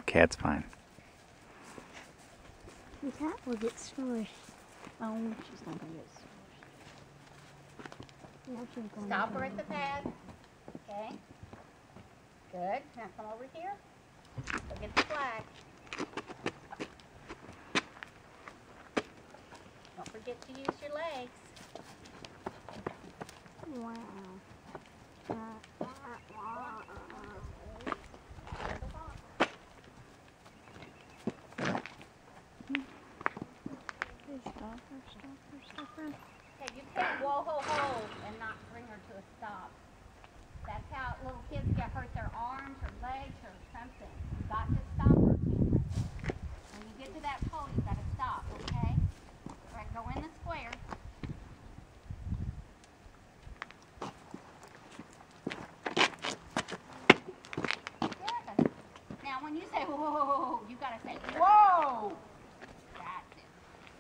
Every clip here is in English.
Cat's fine. The cat will get smushed. Oh, she's not going to get smushed. Stop her at the pad. Okay. Good. Now come over here. Go get the flag. Don't forget to use your legs. Wow. Stop her. Okay, you can't whoa ho ho and not bring her to a stop. That's how little kids get hurt their arms or legs or something. You got to stop her, Cameron. When you get to that pole, you got to stop, okay? All right, go in the square. Good. Now, when you say whoa, you got to say whoa. That's it.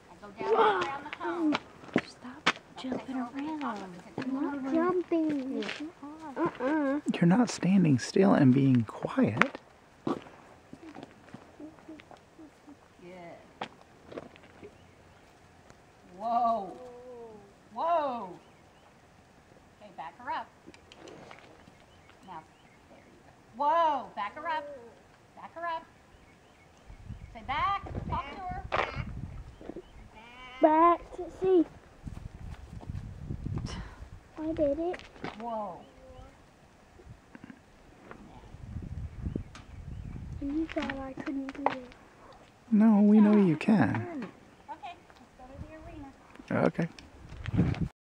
Now go down around the cone. Stop jumping around. Not jumping. You're not standing still and being quiet. Good. Whoa. Whoa. Okay, back her up. Now, there you go. Whoa, back her up. Back her up. Say back. Talk to her. Back to see. I did it. Whoa. And you thought I couldn't do it. No, we know you can. Okay, let's go to the arena. Okay.